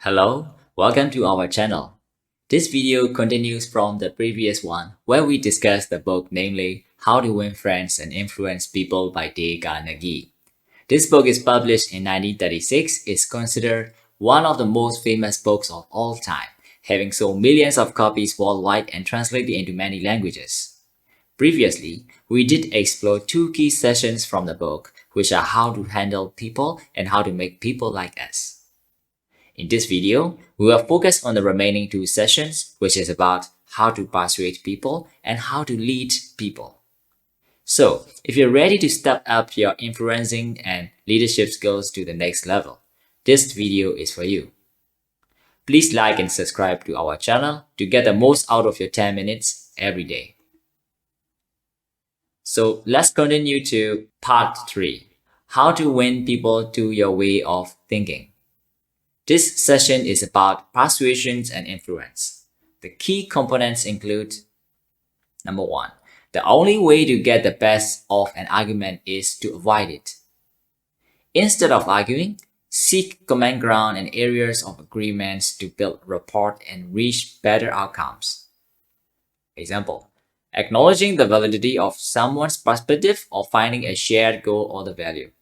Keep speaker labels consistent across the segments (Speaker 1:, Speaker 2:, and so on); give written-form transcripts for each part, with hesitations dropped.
Speaker 1: Hello, welcome to our channel. This video continues from the previous one where we discussed the book, namely How to Win Friends and Influence People by Dale Carnegie. This book is published in 1936, is considered one of the most famous books of all time, having sold millions of copies worldwide and translated into many languages. Previously, we did explore two key sessions from the book, which are how to handle people and how to make people like us. In this video, we will focus on the remaining two sessions, which is about how to persuade people and how to lead people. So, if you're ready to step up your influencing and leadership skills to the next level, this video is for you. Please like and subscribe to our channel to get the most out of your 10 minutes every day. So, let's continue to part 3, how to win people to your way of thinking. This session is about persuasions and influence. The key components include: Number 1. The only way to get the best of an argument is to avoid it. Instead of arguing, seek common ground and areas of agreements to build rapport and reach better outcomes. Example: acknowledging the validity of someone's perspective or finding a shared goal or the value.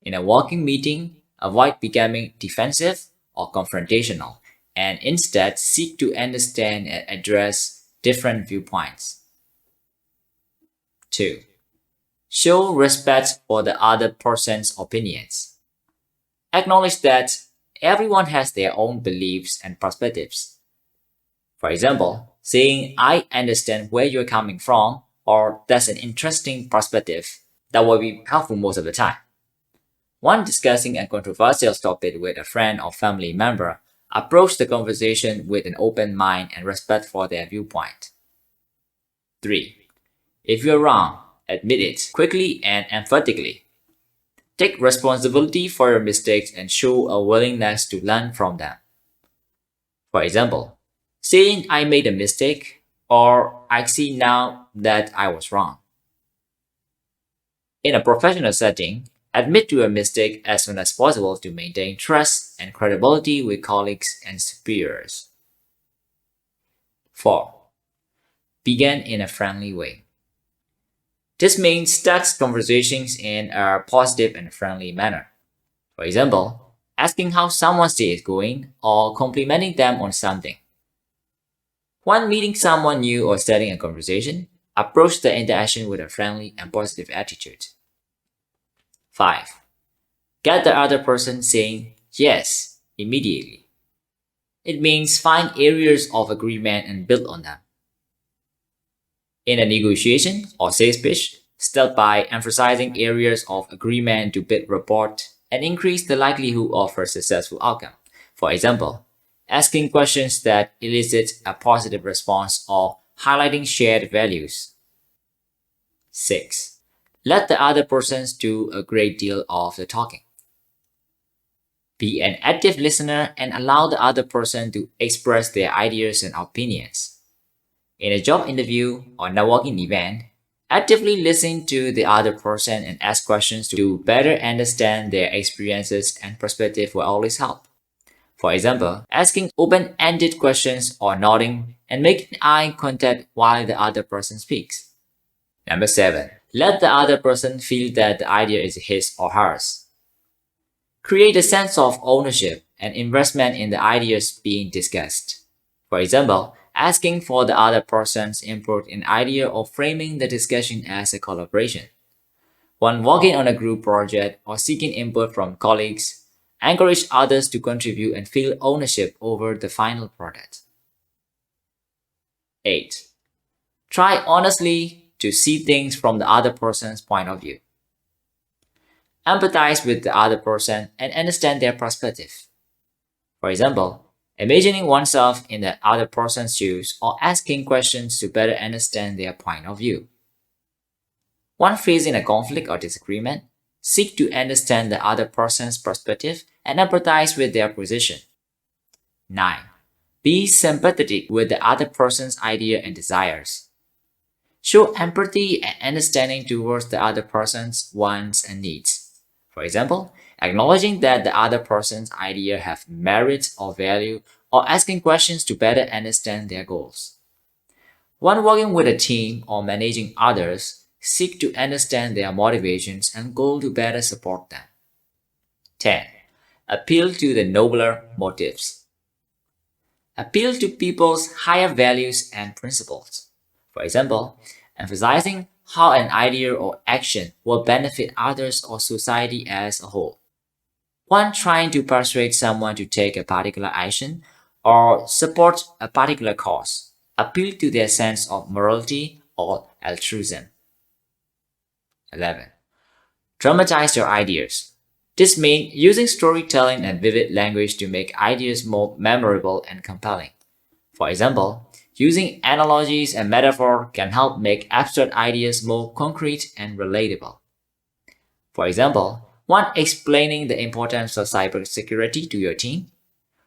Speaker 1: In a working meeting, avoid becoming defensive or confrontational, and instead seek to understand and address different viewpoints. 2. Show respect for the other person's opinions. Acknowledge that everyone has their own beliefs and perspectives. For example, saying, "I understand where you're coming from," or "that's an interesting perspective," that will be helpful most of the time. When discussing a controversial topic with a friend or family member, approach the conversation with an open mind and respect for their viewpoint. 3. If you're wrong, admit it quickly and emphatically. Take responsibility for your mistakes and show a willingness to learn from them. For example, saying, "I made a mistake," or "I see now that I was wrong." In a professional setting, admit to a mistake as soon as possible to maintain trust and credibility with colleagues and superiors. 4. Begin in a friendly way. This means start conversations in a positive and friendly manner. For example, asking how someone's day is going or complimenting them on something. When meeting someone new or starting a conversation, approach the interaction with a friendly and positive attitude. 5. Get the other person saying yes immediately. It means find areas of agreement and build on them. In a negotiation or sales pitch, start by emphasizing areas of agreement to build rapport and increase the likelihood of a successful outcome. For example, asking questions that elicit a positive response or highlighting shared values. 6. Let the other person do a great deal of the talking. Be an active listener and allow the other person to express their ideas and opinions. In a job interview or networking event, actively listen to the other person and ask questions to better understand their experiences and perspective will always help. For example, asking open-ended questions or nodding and making eye contact while the other person speaks. Number 7. Let the other person feel that the idea is his or hers. Create a sense of ownership and investment in the ideas being discussed. For example, asking for the other person's input in idea or framing the discussion as a collaboration. When working on a group project or seeking input from colleagues, encourage others to contribute and feel ownership over the final product. 8. Try honestly to see things from the other person's point of view. Empathize with the other person and understand their perspective. For example, imagining oneself in the other person's shoes or asking questions to better understand their point of view. When facing a conflict or disagreement, seek to understand the other person's perspective and empathize with their position. 9. Be sympathetic with the other person's idea and desires. Show empathy and understanding towards the other person's wants and needs. For example, acknowledging that the other person's idea have merit or value, or asking questions to better understand their goals. When working with a team or managing others, seek to understand their motivations and goal to better support them. 10. Appeal to the nobler motives. Appeal to people's higher values and principles. For example, emphasizing how an idea or action will benefit others or society as a whole. When trying to persuade someone to take a particular action or support a particular cause, appeal to their sense of morality or altruism. 11. Dramatize your ideas. This means using storytelling and vivid language to make ideas more memorable and compelling. For example, using analogies and metaphor can help make abstract ideas more concrete and relatable. For example, when explaining the importance of cybersecurity to your team,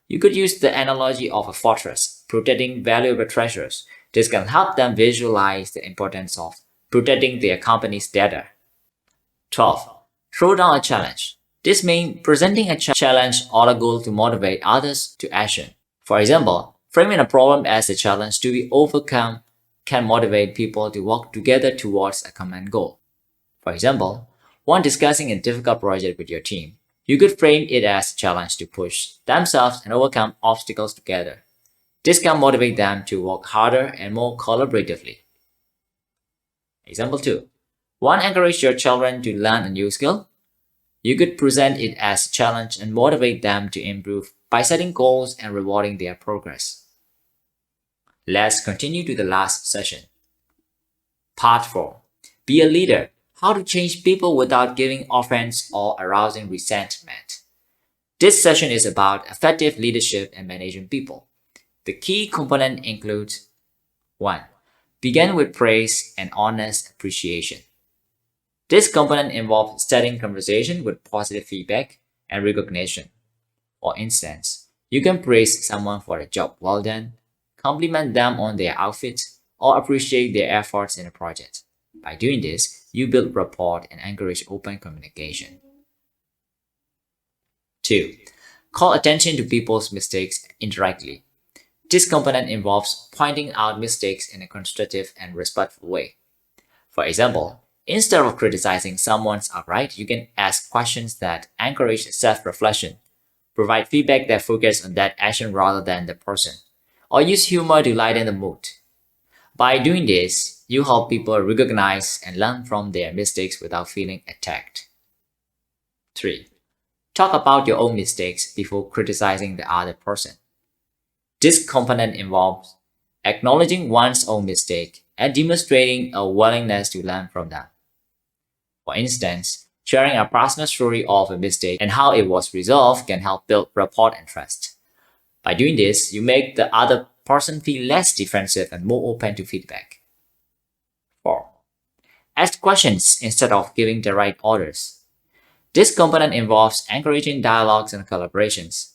Speaker 1: you could use the analogy of a fortress protecting valuable treasures. This can help them visualize the importance of protecting their company's data. 12. Throw down a challenge. This means presenting a challenge or a goal to motivate others to action. For example, framing a problem as a challenge to be overcome can motivate people to work together towards a common goal. For example, when discussing a difficult project with your team, you could frame it as a challenge to push themselves and overcome obstacles together. This can motivate them to work harder and more collaboratively. Example 2. When encourage your children to learn a new skill, you could present it as a challenge and motivate them to improve by setting goals and rewarding their progress. Let's continue to the last session. Part 4. Be a leader. How to change people without giving offense or arousing resentment. This session is about effective leadership and managing people. The key component includes 1. Begin with praise and honest appreciation. This component involves starting conversation with positive feedback and recognition. For instance, you can praise someone for a job well done, compliment them on their outfit, or appreciate their efforts in a project. By doing this, you build rapport and encourage open communication. 2. Call attention to people's mistakes indirectly. This component involves pointing out mistakes in a constructive and respectful way. For example, instead of criticizing someone's outright, you can ask questions that encourage self-reflection, provide feedback that focuses on that action rather than the person, or use humor to lighten the mood. By doing this, you help people recognize and learn from their mistakes without feeling attacked. 3. Talk about your own mistakes before criticizing the other person. This component involves acknowledging one's own mistake and demonstrating a willingness to learn from them. For instance, sharing a personal story of a mistake and how it was resolved can help build rapport and trust. By doing this, you make the other person feel less defensive and more open to feedback. 4. Ask questions instead of giving direct orders. This component involves encouraging dialogues and collaborations.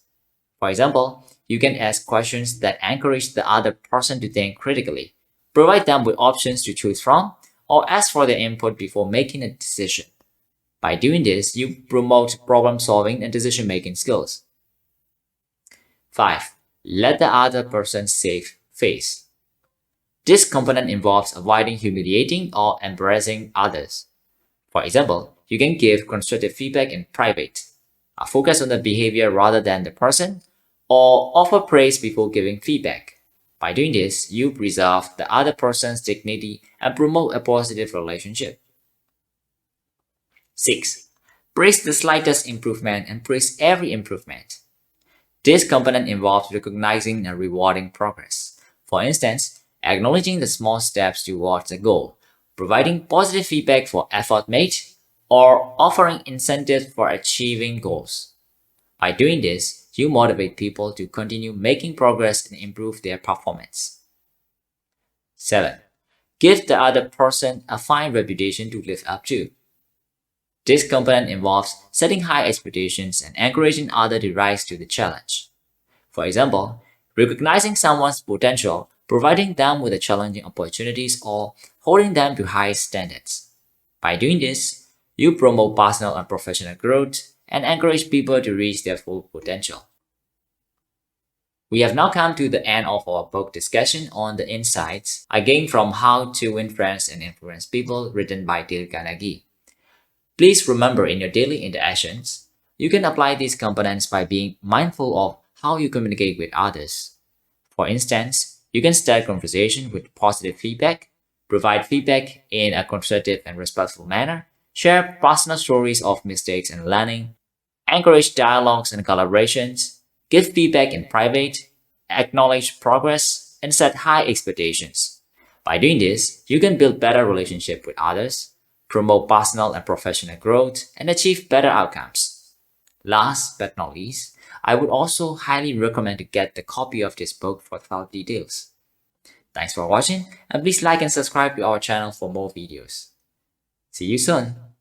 Speaker 1: For example, you can ask questions that encourage the other person to think critically, provide them with options to choose from, or ask for their input before making a decision. By doing this, you promote problem-solving and decision-making skills. 5. Let the other person save face. This component involves avoiding humiliating or embarrassing others. For example, you can give constructive feedback in private, focus on the behavior rather than the person, or offer praise before giving feedback. By doing this, you preserve the other person's dignity and promote a positive relationship. 6. Praise the slightest improvement and praise every improvement. This component involves recognizing and rewarding progress. For instance, acknowledging the small steps towards a goal, providing positive feedback for effort made, or offering incentives for achieving goals. By doing this, you motivate people to continue making progress and improve their performance. 7. Give the other person a fine reputation to live up to. This component involves setting high expectations and encouraging others to rise to the challenge. For example, recognizing someone's potential, providing them with challenging opportunities, or holding them to high standards. By doing this, you promote personal and professional growth and encourage people to reach their full potential. We have now come to the end of our book discussion on the insights I gained from How to Win Friends and Influence People, written by Dale Carnegie. Please remember, in your daily interactions, you can apply these components by being mindful of how you communicate with others. For instance, you can start conversation with positive feedback, provide feedback in a constructive and respectful manner, share personal stories of mistakes and learning, encourage dialogues and collaborations, give feedback in private, acknowledge progress, and set high expectations. By doing this, you can build better relationships with others, promote personal and professional growth, and achieve better outcomes. Last but not least, I would also highly recommend to get the copy of this book for full details. Thanks for watching, and please like and subscribe to our channel for more videos. See you soon!